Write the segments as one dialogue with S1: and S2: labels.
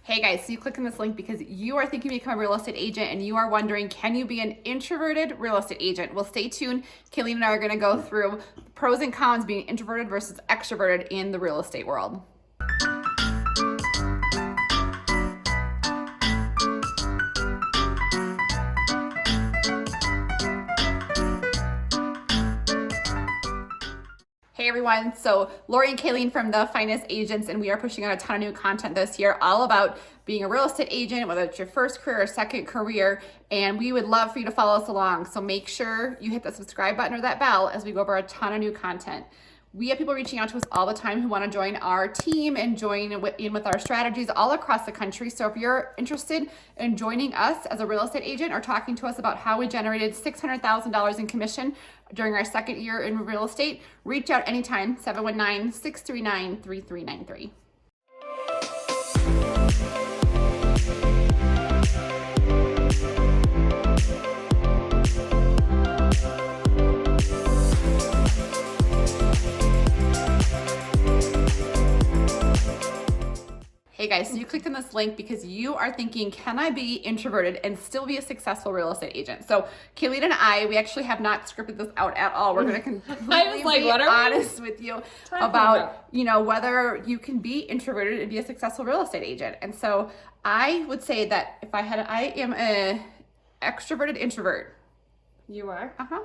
S1: Hey guys, so you click on this link because you are thinking of becoming a real estate agent and you are wondering, can you be an introverted real estate agent? Well, stay tuned. Kalene and I are going to go through pros and cons being introverted versus extroverted in the real estate world. Hey everyone, so Laurie and Kalene from The Finest Agents, and we are pushing out a ton of new content this year all about being a real estate agent, whether it's your first career or second career, and we would love for you to follow us along. So make sure you hit the subscribe button or that bell as we go over a ton of new content. We have people reaching out to us all the time who want to join our team and join in with our strategies all across the country. So if you're interested in joining us as a real estate agent or talking to us about how we generated $600,000 in commission during our second year in real estate, reach out anytime, 719-639-3393. Hey guys, so you clicked on this link because you are thinking, can I be introverted and still be a successful real estate agent? So Kalene and we actually have not scripted this out at all. We're going to completely be honest with you about, whether you can be introverted and be a successful real estate agent. And so I would say that I am an extroverted introvert.
S2: You are?
S1: Uh-huh.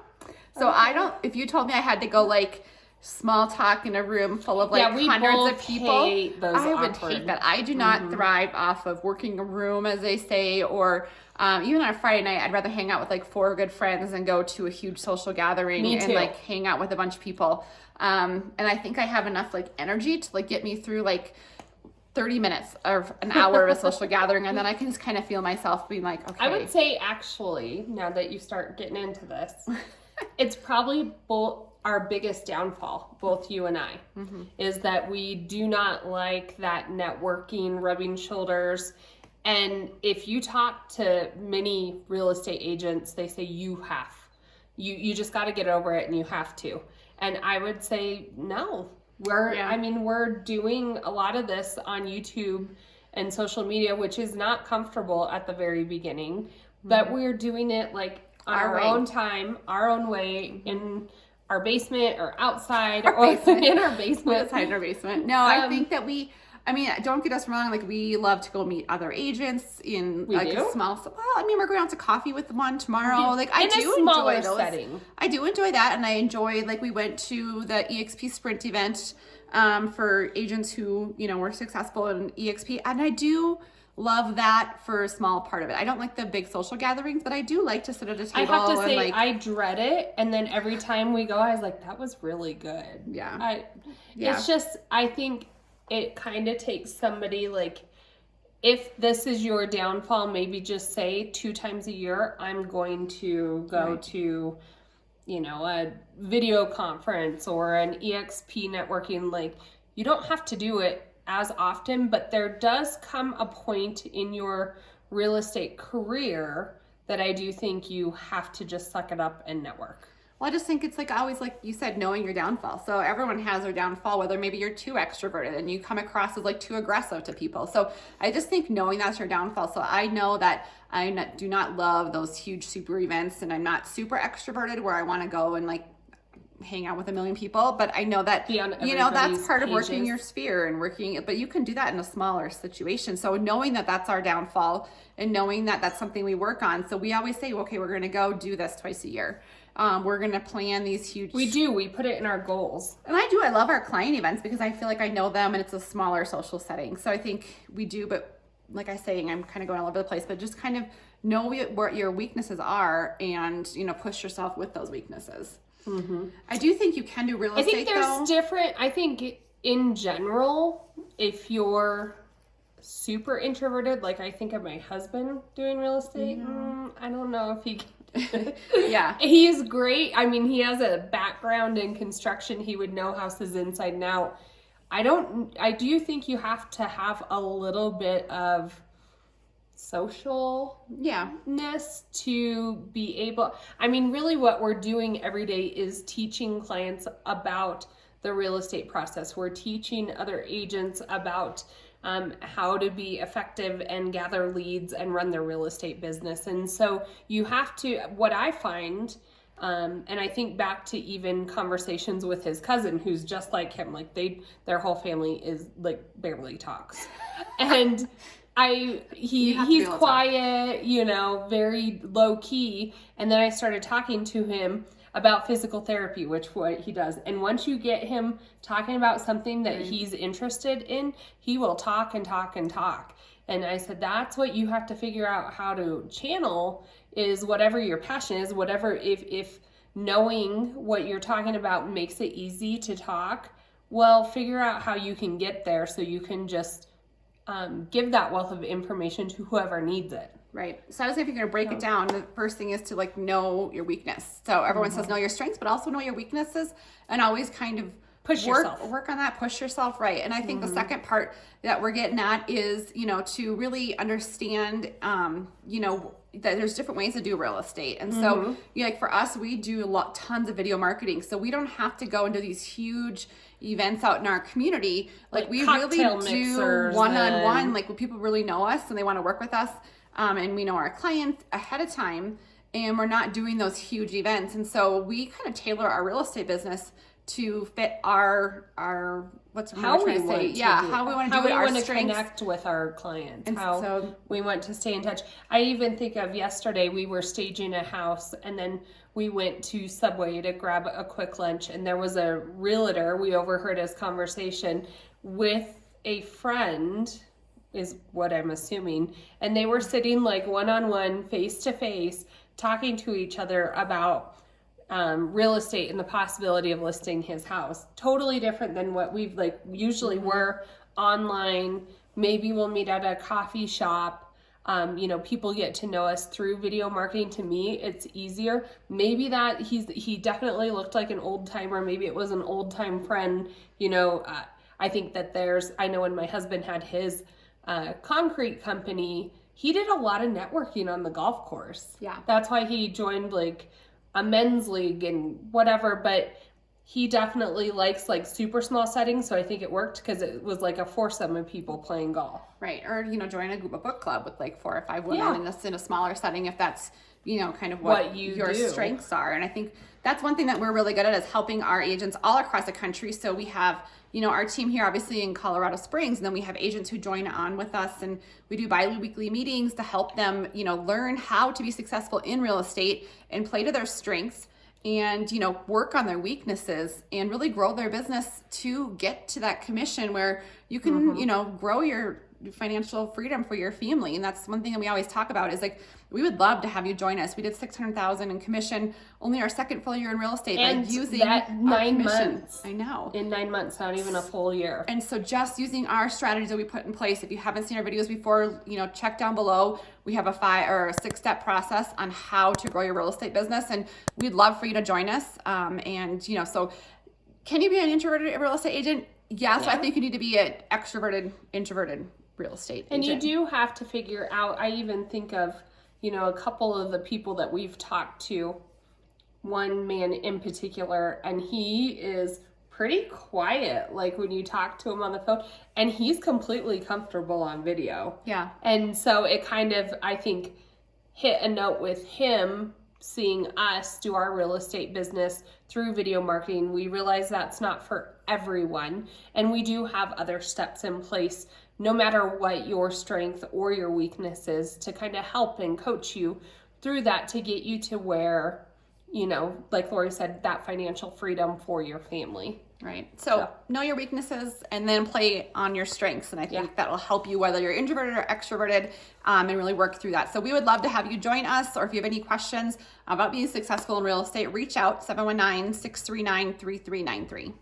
S1: So if you told me I had to go small talk in a room full of hundreds of people, I would hate that. I do not thrive off of working a room, as they say, or even on a Friday night, I'd rather hang out with 4 good friends than go to a huge social gathering and hang out with a bunch of people. And I think I have enough energy to get me through 30 minutes or an hour of a social gathering, and then I can just kind of feel myself being okay.
S2: I would say, actually, now that you start getting into this, it's probably our biggest downfall, both you and I, is that we do not like that networking, rubbing shoulders. And if you talk to many real estate agents, they say you just got to get over it and you have to. And I would say, no, we're doing a lot of this on YouTube and social media, which is not comfortable at the very beginning, but we're doing it on our own time, our own way, in our basement or outside in our basement.
S1: Outside in our basement. No, I think that don't get us wrong. We love to go meet other agents in a small. We're going out to coffee with one tomorrow. I do enjoy those. Setting. I do enjoy that, and I enjoy we went to the EXP Sprint event for agents who were successful in EXP, and I do love that for a small part of it. I don't like the big social gatherings, but I do like to sit at a table.
S2: I have to say, I dread it. And then every time we go, I was like, that was really good.
S1: Yeah.
S2: It's just, I think it kind of takes somebody if this is your downfall, maybe just say 2 times a year, I'm going to go to, a video conference or an EXP networking. You don't have to do it as often, but there does come a point in your real estate career that I do think you have to just suck it up and network.
S1: Well, I just think it's always, you said, knowing your downfall. So everyone has their downfall, whether maybe you're too extroverted and you come across as too aggressive to people. So I just think knowing that's your downfall. So I know that I do not love those huge super events, and I'm not super extroverted where I want to go and hang out with a million people, but I know that that's part of working your sphere and working, but you can do that in a smaller situation. So knowing that that's our downfall and knowing that that's something we work on. So we always say, okay, we're going to go do this twice a year. We're going to plan these huge.
S2: We put it in our goals.
S1: And I love our client events because I feel I know them and it's a smaller social setting. So I think we do, but like I say, I'm kind of going all over the place, but just kind of know what your weaknesses are and, push yourself with those weaknesses. I do think you can do real estate.
S2: I think there's different. I think in general, if you're super introverted, I think of my husband doing real estate. I don't know if he can.
S1: Yeah.
S2: He's great. He has a background in construction. He would know houses inside and out. I do think you have to have a little bit of socialness to be able, really what we're doing every day is teaching clients about the real estate process. We're teaching other agents about how to be effective and gather leads and run their real estate business. And so you have to, what I find, and I think back to even conversations with his cousin, who's just like him, like their whole family is like barely talks. And he's quiet, very low key. And then I started talking to him about physical therapy, which what he does. And once you get him talking about something that he's interested in, he will talk and talk and talk. And I said, that's what you have to figure out how to channel, is whatever your passion is, whatever, if knowing what you're talking about makes it easy to talk, well, figure out how you can get there so you can just give that wealth of information to whoever needs it.
S1: Right. So I was saying, if you're going to break it down, the first thing is to like know your weakness. So everyone says know your strengths, but also know your weaknesses, and always kind of work on that, push yourself. Right. And I think the second part that we're getting at is, to really understand, that there's different ways to do real estate. And so like for us, we do tons of video marketing. So we don't have to go into these huge events out in our community. Like we really do one-on-one, like when people really know us and they want to work with us. And we know our clients ahead of time, and we're not doing those huge events. And so we kind of tailor our real estate business to fit our how we want to
S2: connect with our clients, and how we want to stay in touch. I even think of yesterday, we were staging a house, and then we went to Subway to grab a quick lunch, and there was a realtor. We overheard his conversation with a friend, is what I'm assuming, and they were sitting like one-on-one, face-to-face, talking to each other about real estate and the possibility of listing his house. Totally different than what we've usually we're online. Maybe we'll meet at a coffee shop. People get to know us through video marketing. To me, it's easier. Maybe that he definitely looked like an old timer. Maybe it was an old time friend. I think that I know when my husband had his concrete company, he did a lot of networking on the golf course.
S1: Yeah.
S2: That's why he joined a men's league and whatever, but he definitely likes super small settings. So I think it worked because it was like a foursome of people playing golf.
S1: Right. Or, join a book club with 4 or 5 women in a smaller setting, if that's, kind of what your strengths are. And I think that's one thing that we're really good at, is helping our agents all across the country. So we have, our team here obviously in Colorado Springs, and then we have agents who join on with us, and we do bi-weekly meetings to help them, learn how to be successful in real estate and play to their strengths, and, work on their weaknesses and really grow their business to get to that commission where you can, grow your financial freedom for your family. And that's one thing that we always talk about, is we would love to have you join us. We did $600,000 in commission, only our second full year in real estate,
S2: and
S1: using
S2: that 9 months.
S1: I know.
S2: In 9 months, not even a full year.
S1: And so just using our strategies that we put in place, if you haven't seen our videos before, check down below. We have a 5 or a 6-step process on how to grow your real estate business, and we'd love for you to join us. So can you be an introverted real estate agent? Yes, yeah. I think you need to be an extroverted, introverted real estate agent.
S2: And you do have to figure out, I even think of, a couple of the people that we've talked to, one man in particular, and he is pretty quiet, when you talk to him on the phone, and he's completely comfortable on video.
S1: Yeah.
S2: And so it kind of, I think, hit a note with him seeing us do our real estate business through video marketing. We realize that's not for everyone, and we do have other steps in place, no matter what your strength or your weakness is, to kind of help and coach you through that to get you to where, like Laurie said, that financial freedom for your family.
S1: Right. So know your weaknesses and then play on your strengths. And I think that will help you, whether you're introverted or extroverted, and really work through that. So we would love to have you join us, or if you have any questions about being successful in real estate, reach out 719-639-3393.